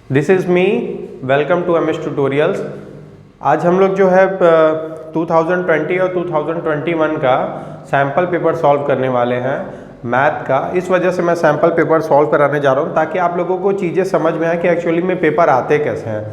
This is me, welcome to MS tutorials. आज हम लोग जो है 2020 और 2021 का सैम्पल पेपर सॉल्व करने वाले हैं मैथ का। इस वजह से मैं सैम्पल पेपर सॉल्व कराने जा रहा हूं ताकि आप लोगों को चीज़ें समझ में आए कि एक्चुअली में पेपर आते कैसे हैं।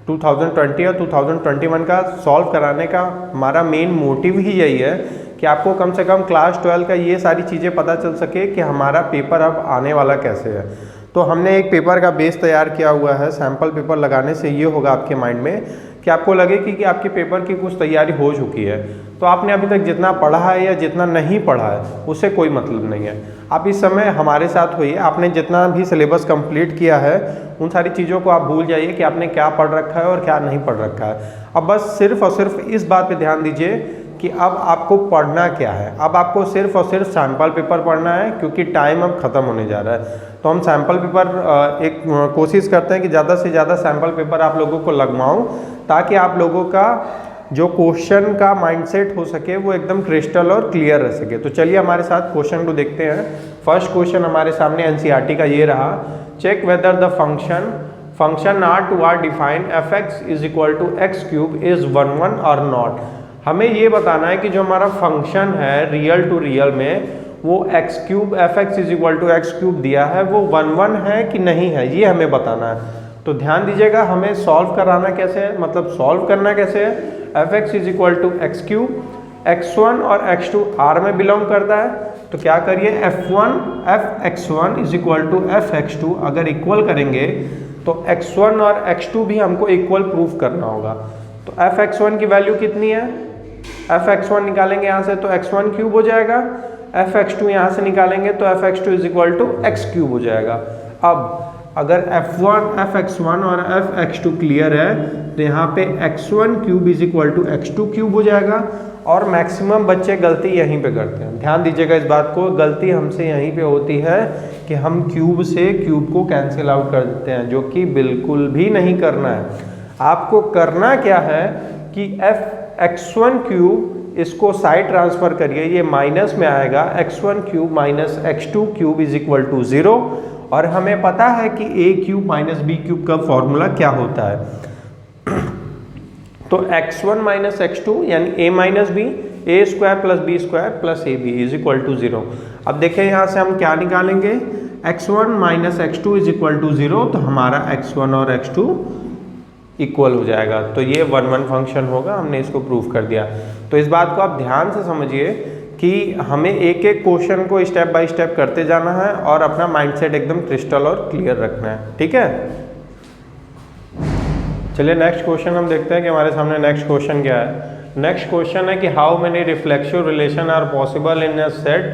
2020 और 2021 का सॉल्व कराने का हमारा मेन मोटिव ही यही है कि आपको कम से कम क्लास 12 का ये सारी चीज़ें पता चल सके कि हमारा पेपर अब आने वाला कैसे है। तो हमने एक पेपर का बेस तैयार किया हुआ है। सैम्पल पेपर लगाने से ये होगा आपके माइंड में कि आपको लगे कि आपके पेपर की कुछ तैयारी हो चुकी है। तो आपने अभी तक जितना पढ़ा है या जितना नहीं पढ़ा है उससे कोई मतलब नहीं है। आप इस समय हमारे साथ होइए, आपने जितना भी सिलेबस कंप्लीट किया है उन सारी चीज़ों को आप भूल जाइए कि आपने क्या पढ़ रखा है और क्या नहीं पढ़ रखा है। अब बस सिर्फ और सिर्फ इस बात पे ध्यान दीजिए कि अब आपको पढ़ना क्या है। अब आपको सिर्फ और सिर्फ सैम्पल पेपर पढ़ना है क्योंकि टाइम अब ख़त्म होने जा रहा है। तो हम सैम्पल पेपर एक कोशिश करते हैं कि ज़्यादा से ज़्यादा सैम्पल पेपर आप लोगों को लगवाऊं ताकि आप लोगों का जो क्वेश्चन का माइंडसेट हो सके वो एकदम क्रिस्टल और क्लियर रह सके। तो चलिए हमारे साथ क्वेश्चन को देखते हैं। फर्स्ट क्वेश्चन हमारे सामने एनसीईआरटी का ये रहा, check whether the function R to R defined F X is equal to X cube is 1 और नॉट। हमें ये बताना है कि जो हमारा फंक्शन है रियल टू रियल में वो X cube F X is equal to X cube दिया है वो 1 है कि नहीं है, ये हमें बताना है। तो ध्यान दीजिएगा हमें सॉल्व कराना कैसे है, मतलब सॉल्व करना कैसे है। F X is equal to X cube, x1 और x2 आर में बिलोंग करता है। तो क्या करिए F x1 is equal to F x2 अगर इक्वल करेंगे तो x1 और x2 भी हमको इक्वल प्रूफ करना होगा। तो एफ x1 की वैल्यू कितनी है, एफ x1 निकालेंगे यहाँ से तो x1 क्यूब हो जाएगा, एफ x2 यहाँ से निकालेंगे तो F x2 is equal to X cube हो जाएगा। अब अगर एफ x1 और एफ x2 क्लियर है तो यहाँ पे x1 cube is equal to x2 cube हो जाएगा। और मैक्सिमम बच्चे गलती यहीं पे करते हैं, ध्यान दीजिएगा इस बात को, गलती हमसे यहीं पे होती है कि हम क्यूब से क्यूब को कैंसिल आउट कर देते हैं, जो कि बिल्कुल भी नहीं करना है। आपको करना क्या है कि एफ x1 क्यूब इसको साइड ट्रांसफर करिए, ये माइनस में आएगा, x1 cube minus x2 cube is equal to 0। और हमें पता है कि a cube minus B cube का फॉर्मूला क्या होता है। तो x1 माइनस x2 यानी a minus B, A square plus B square plus A B is equal to 0। अब देखिए यहाँ से हम क्या निकालेंगे, x1 minus x2 is equal to 0, तो हमारा x1 और x2 इक्वल हो जाएगा। तो ये 1 फंक्शन होगा, हमने इसको प्रूव कर दिया। तो इस बात को आप ध्यान से समझिए कि हमें एक एक क्वेश्चन को स्टेप बाय स्टेप करते जाना है और अपना माइंडसेट एकदम क्रिस्टल और क्लियर रखना है, ठीक है। चलिए नेक्स्ट क्वेश्चन हम देखते हैं कि हमारे सामने नेक्स्ट क्वेश्चन क्या है। नेक्स्ट क्वेश्चन है कि how many reflexive relation are possible in a set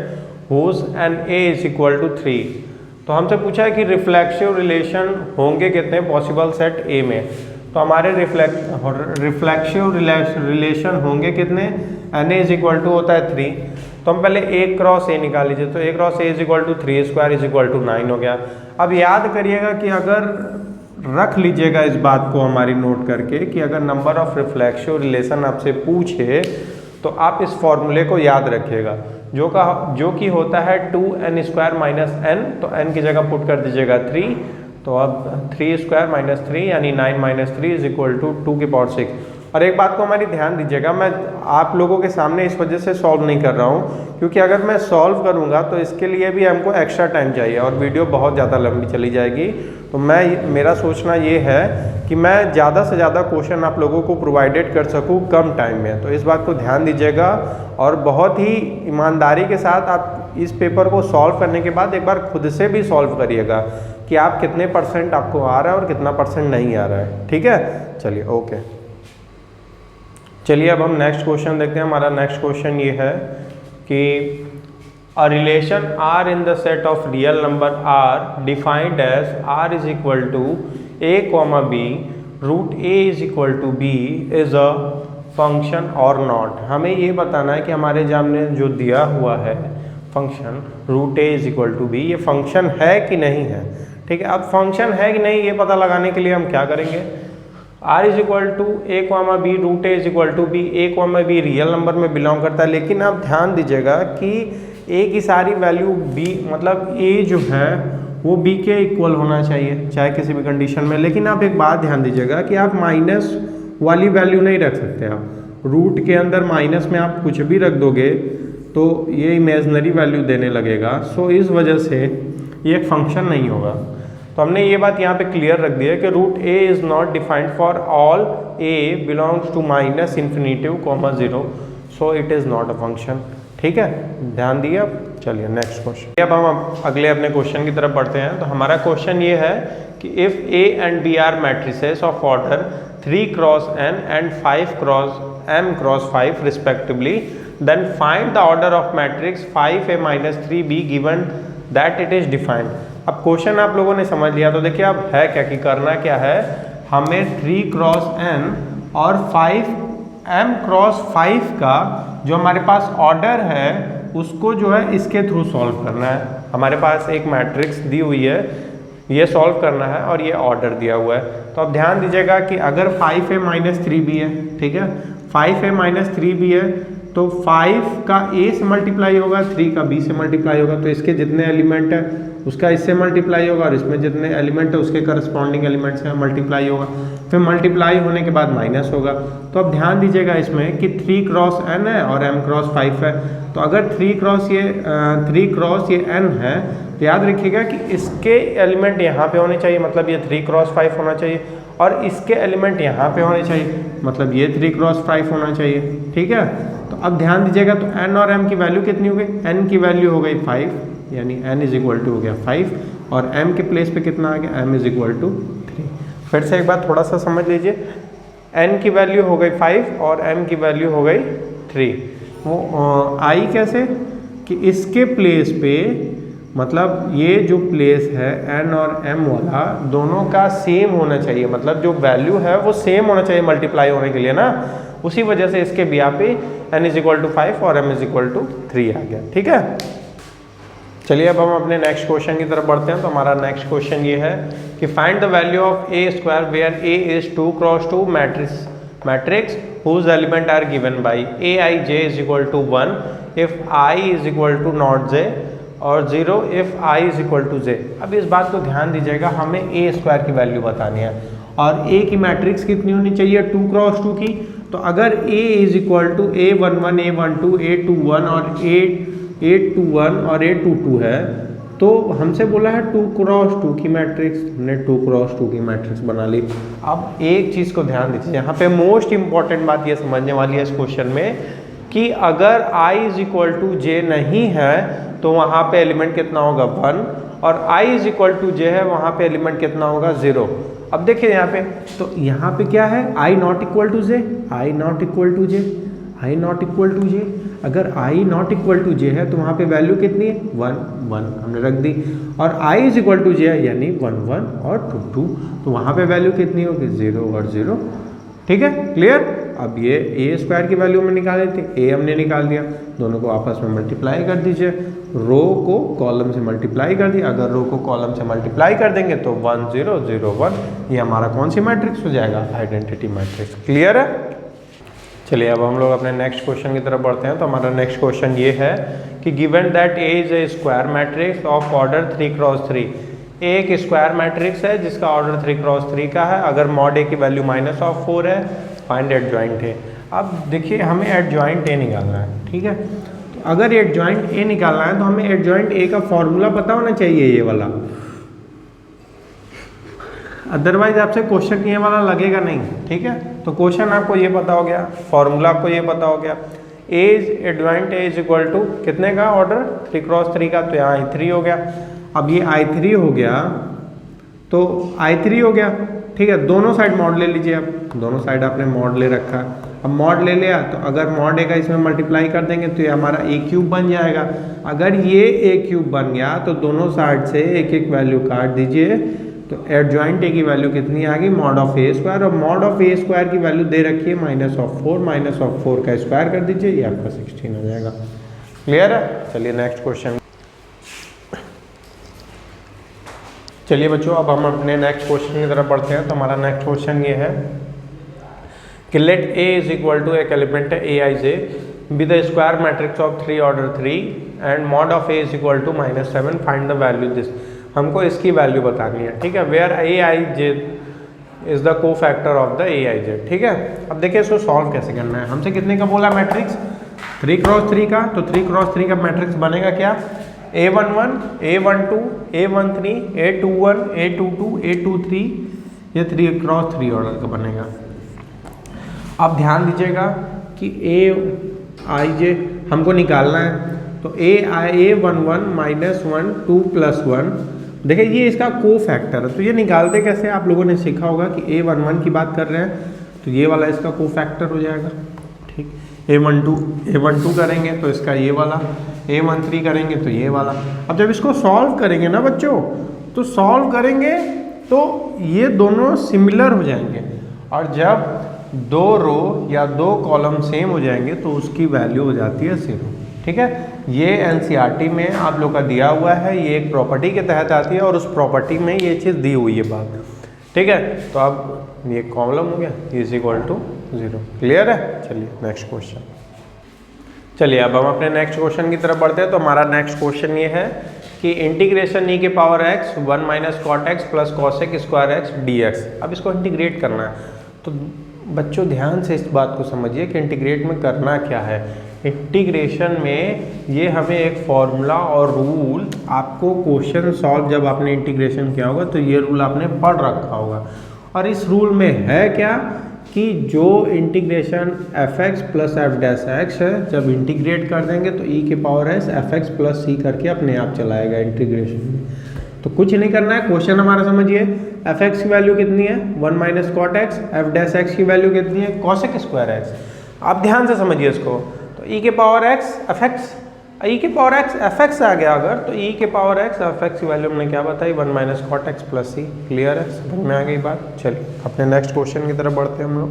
whose N A is equal to 3। तो हमसे पूछा है कि रिफ्लेक्सिव रिलेशन होंगे कितने पॉसिबल सेट ए में। तो हमारे रिफ्लेक्सिव रिलेशन होंगे कितने, N A is equal to होता है 3। तो हम पहले ए क्रॉस ए निकाल लीजिए, तो A cross A is equal to 3 square is equal to 9 हो गया। अब याद करिएगा कि अगर रख लीजिएगा इस बात को हमारी नोट करके कि अगर नंबर ऑफ रिफ्लेक्सिव रिलेशन आपसे पूछे तो आप इस फॉर्मूले को याद रखिएगा जो कि होता है 2n स्क्वायर माइनस n। तो n की जगह पुट कर दीजिएगा 3, तो अब 3 स्क्वायर माइनस 3 यानी 9 माइनस 3 इज इक्वल टू 2 की पावर 6। और एक बात को हमारी ध्यान दीजिएगा, मैं आप लोगों के सामने इस वजह से सॉल्व नहीं कर रहा हूँ क्योंकि अगर मैं सॉल्व करूँगा तो इसके लिए भी हमको एक्स्ट्रा टाइम चाहिए और वीडियो बहुत ज़्यादा लंबी चली जाएगी। तो मेरा सोचना ये है कि मैं ज़्यादा से ज़्यादा क्वेश्चन आप लोगों को प्रोवाइडेड कर सकूँ कम टाइम में। तो इस बात को ध्यान दीजिएगा और बहुत ही ईमानदारी के साथ आप इस पेपर को सॉल्व करने के बाद एक बार खुद से भी सॉल्व करिएगा कि आप कितने % आपको आ रहा है और कितना % नहीं आ रहा है, ठीक है। चलिए ओके, चलिए अब हम नेक्स्ट क्वेश्चन देखते हैं। हमारा नेक्स्ट क्वेश्चन ये है कि a relation R in the set of real number R defined as R is equal to A comma B root A is equal to B is a function और not. हमें ये बताना है कि हमारे सामने जो दिया हुआ है function root A is equal to B, ये फंक्शन है कि नहीं है, ठीक है। अब फंक्शन है कि नहीं ये पता लगाने के लिए हम क्या करेंगे, R is equal to A comma B root A is equal to B, A comma B real number में बिलोंग करता है। लेकिन आप ध्यान दीजिएगा कि ए की सारी वैल्यू बी मतलब ए जो है वो बी के इक्वल होना चाहिए चाहे किसी भी कंडीशन में। लेकिन आप एक बात ध्यान दीजिएगा कि आप माइनस वाली वैल्यू नहीं रख सकते। आप रूट के अंदर माइनस में आप कुछ भी रख दोगे तो ये इमेजनरी वैल्यू देने लगेगा। सो इस वजह से ये एक फंक्शन नहीं होगा। तो हमने ये बात यहाँ पे क्लियर रख दी है कि root A is not defined for all A belongs to minus infinitive comma 0, so it is not a function. ठीक है, ध्यान दिए। अब चलिए नेक्स्ट क्वेश्चन। अब हम अगले अपने क्वेश्चन की तरफ बढ़ते हैं। तो हमारा क्वेश्चन ये है कि if A and B are matrices of order 3 cross n and 5 cross m cross 5 respectively, then find the order of matrix 5a minus 3b given that it is defined. अब क्वेश्चन आप लोगों ने समझ लिया। तो देखिए अब है क्या कि करना क्या है, हमें 3 क्रॉस n और 5m क्रॉस 5 का जो हमारे पास ऑर्डर है उसको जो है इसके थ्रू सॉल्व करना है। हमारे पास एक मैट्रिक्स दी हुई है, ये सॉल्व करना है और ये ऑर्डर दिया हुआ है। तो अब ध्यान दीजिएगा कि अगर 5a minus 3b है, ठीक है, 5a minus 3b है तो 5 का a से मल्टीप्लाई होगा, 3 का b से मल्टीप्लाई होगा। तो इसके जितने एलिमेंट है उसका इससे मल्टीप्लाई होगा और इसमें जितने एलिमेंट है उसके करस्पॉन्डिंग एलिमेंट से मल्टीप्लाई होगा। फिर मल्टीप्लाई होने के बाद माइनस होगा। तो अब ध्यान दीजिएगा इसमें कि 3 क्रॉस n है और m क्रॉस 5 है। तो अगर 3 क्रॉस ये n है तो याद रखिएगा कि इसके एलिमेंट यहाँ पे होने चाहिए, मतलब ये 3 क्रॉस 5 होना चाहिए, और इसके एलिमेंट यहाँ पे होने चाहिए, मतलब ये 3 क्रॉस 5 होना चाहिए। ठीक है, तो अब ध्यान दीजिएगा तो n और m की वैल्यू कितनी हो गई, n की वैल्यू हो गई 5, यानी n इज इक्वल टू हो गया 5, और m के प्लेस पे कितना आ गया, m इज इक्वल टू 3। फिर से एक बात थोड़ा सा समझ लीजिए, n की वैल्यू हो गई 5 और m की वैल्यू हो गई 3। वो आई कैसे कि इसके प्लेस पे, मतलब ये जो प्लेस है n और m वाला दोनों का सेम होना चाहिए, मतलब जो वैल्यू है वो सेम होना चाहिए मल्टीप्लाई होने के लिए ना। उसी वजह से इसके बिया पे n इज इक्वल टू 5 और m इज इक्वल टू 3 आ गया। ठीक है, चलिए अब हम अपने नेक्स्ट क्वेश्चन की तरफ बढ़ते हैं। तो हमारा नेक्स्ट क्वेश्चन ये है कि find the value of a square where a is 2 cross 2 matrix whose element are given by aij is equal to 1 if I is equal to not j और 0 if I is equal to j। अब इस बात को ध्यान दीजिएगा, हमें a square की value बतानी है और a की मैट्रिक्स कितनी होनी चाहिए, 2 क्रॉस 2 की। तो अगर a is equal to a11 a12 a21 और a21 और a22 है तो हमसे बोला है 2 क्रॉस 2 की मैट्रिक्स, हमने 2 क्रॉस 2 की मैट्रिक्स बना ली। अब एक चीज़ को ध्यान दीजिए, यहाँ पे मोस्ट इंपॉर्टेंट बात ये समझने वाली है इस क्वेश्चन में कि अगर i इज इक्वल टू जे नहीं है तो वहाँ पे एलिमेंट कितना होगा 1, और i is equal to j है वहाँ पे एलिमेंट कितना होगा 0। अब देखिए यहाँ पे, तो यहाँ पे क्या है, i not equal to j, i not equal to j, i not equal to j. अगर i not equal to j है तो वहाँ पे वैल्यू कितनी है 1 1 हमने रख दी, और i is equal to j है यानी 1 1 और 2 2, तो वहाँ पे वैल्यू कितनी होगी 0 और 0। ठीक है, क्लियर। अब ये a स्क्वायर की वैल्यू में निकाले थे, a हमने निकाल दिया, दोनों को आपस में मल्टीप्लाई कर दीजिए, रो को कॉलम से मल्टीप्लाई कर दिया। अगर रो को कॉलम से मल्टीप्लाई कर देंगे तो 1 0 0 1, ये हमारा कौन सी मैट्रिक्स हो जाएगा, आइडेंटिटी मैट्रिक्स। क्लियर है। चलिए अब हम लोग अपने नेक्स्ट क्वेश्चन की तरफ बढ़ते हैं। तो हमारा नेक्स्ट क्वेश्चन ये है कि given that A is a square matrix of order 3 cross 3। एक स्क्वायर मैट्रिक्स है जिसका ऑर्डर 3 क्रॉस 3 का है। अगर मॉड ए की वैल्यू -4 है, फाइंड एडजॉइंट ए। अब देखिए हमें एडजॉइंट ए निकालना है, ठीक है। तो अगर एडजॉइंट ए निकालना है तो हमें एडजॉइंट ए का फॉर्मूला पता होना चाहिए, ये वाला, अदरवाइज आपसे क्वेश्चन ये वाला लगेगा नहीं। ठीक है, तो क्वेश्चन आपको ये पता हो गया, फॉर्मूला आपको ये पता हो गया। A is adjoint A is equal to कितने का ऑर्डर 3 क्रॉस 3 का, तो यहाँ I3 हो गया। अब ये I3 हो गया तो I3 हो गया, ठीक है। दोनों साइड मॉड ले लीजिए, आप दोनों साइड आपने मॉड ले रखा। अब मॉड ले लिया तो अगर मॉड ए का इसमें मल्टीप्लाई कर देंगे तो ये हमारा a³ बन जाएगा। अगर ये a³ बन गया तो दोनों साइड से एक एक वैल्यू काट दीजिए, तो एडजॉइंट ए की वैल्यू कितनी आ गई, मॉड ऑफ ए स्क्वायर, और मॉड ऑफ ए स्क्वायर की वैल्यू दे रखी है -4 का स्क्वायर कर दीजिए, ये आपका 16 हो जाएगा। क्लियर है। चलिए नेक्स्ट क्वेश्चन। चलिए बच्चों अब हम अपने नेक्स्ट क्वेश्चन की तरफ बढ़ते हैं। तो हमारा नेक्स्ट क्वेश्चन ये है कि let A is equal to एक एलिमेंट है aij be the square matrix of 3 order 3 and mod of A is equal to -7, find the value this. हमको इसकी वैल्यू बतानी है, ठीक है, where A I Z is the cofactor of the A I Z, ठीक है। अब देखिए इसको सॉल्व कैसे करना है। हमसे कितने का बोला मैट्रिक्स, 3x3 का, तो 3x3 का मैट्रिक्स बनेगा क्या, A11, A12, A13, A21, A22, A23, ये 3x3 ऑर्डर का बनेगा। अब ध्यान दीजिएगा कि A हमको निकालना है, तो A11 -1 2 + 1, देखिए ये इसका को फैक्टर है, तो ये निकालते कैसे आप लोगों ने सीखा होगा कि A11 की बात कर रहे हैं तो ये वाला इसका को फैक्टर हो जाएगा, ठीक। A12 करेंगे तो इसका ये वाला, A13 करेंगे तो ये वाला। अब जब इसको सॉल्व करेंगे ना बच्चों, तो सॉल्व करेंगे तो ये दोनों सिमिलर हो जाएंगे, और जब 2 रो या 2 कॉलम सेम हो जाएंगे तो उसकी वैल्यू हो जाती है 0, ठीक है। ये एनसीईआरटी में आप लोग का दिया हुआ है, ये एक प्रॉपर्टी के तहत आती है और उस प्रॉपर्टी में ये चीज़ दी हुई है बात, ठीक है। तो अब ये कॉलम हो गया इज इक्वल टू 0, क्लियर है। चलिए नेक्स्ट क्वेश्चन, चलिए अब हम अपने नेक्स्ट क्वेश्चन की तरफ बढ़ते हैं। तो हमारा नेक्स्ट क्वेश्चन ये है कि इंटीग्रेशन e की power x 1 - cot x + cosec square x dx, अब इसको इंटीग्रेट करना है। तो बच्चों ध्यान से इस बात को समझिए कि इंटीग्रेट में करना क्या है। इंटीग्रेशन में ये हमें एक फॉर्मूला और रूल, आपको क्वेश्चन सॉल्व जब आपने इंटीग्रेशन किया होगा तो ये रूल आपने पढ़ रखा होगा, और इस रूल में है क्या कि जो इंटीग्रेशन fx + f' है, जब इंटीग्रेट कर देंगे तो e की पावर s fx + c करके अपने आप चलाएगा इंटीग्रेशन में। तो कुछ नहीं करना है, क्वेश्चन हमारा समझिए, fx की वैल्यू कितनी है 1 - cot x, f' की वैल्यू कितनी है cosec स्क्वायर x। आप ध्यान से समझिए इसको, तो e की पावर x fx, e की पावर x fx आ गया अगर, तो e की पावर x fx की वैल्यू हमने क्या बताई 1 - cot x + c, क्लियर है, समझ में आ गई बात। चलिए अपने नेक्स्ट क्वेश्चन की तरफ बढ़ते हैं हम लोग।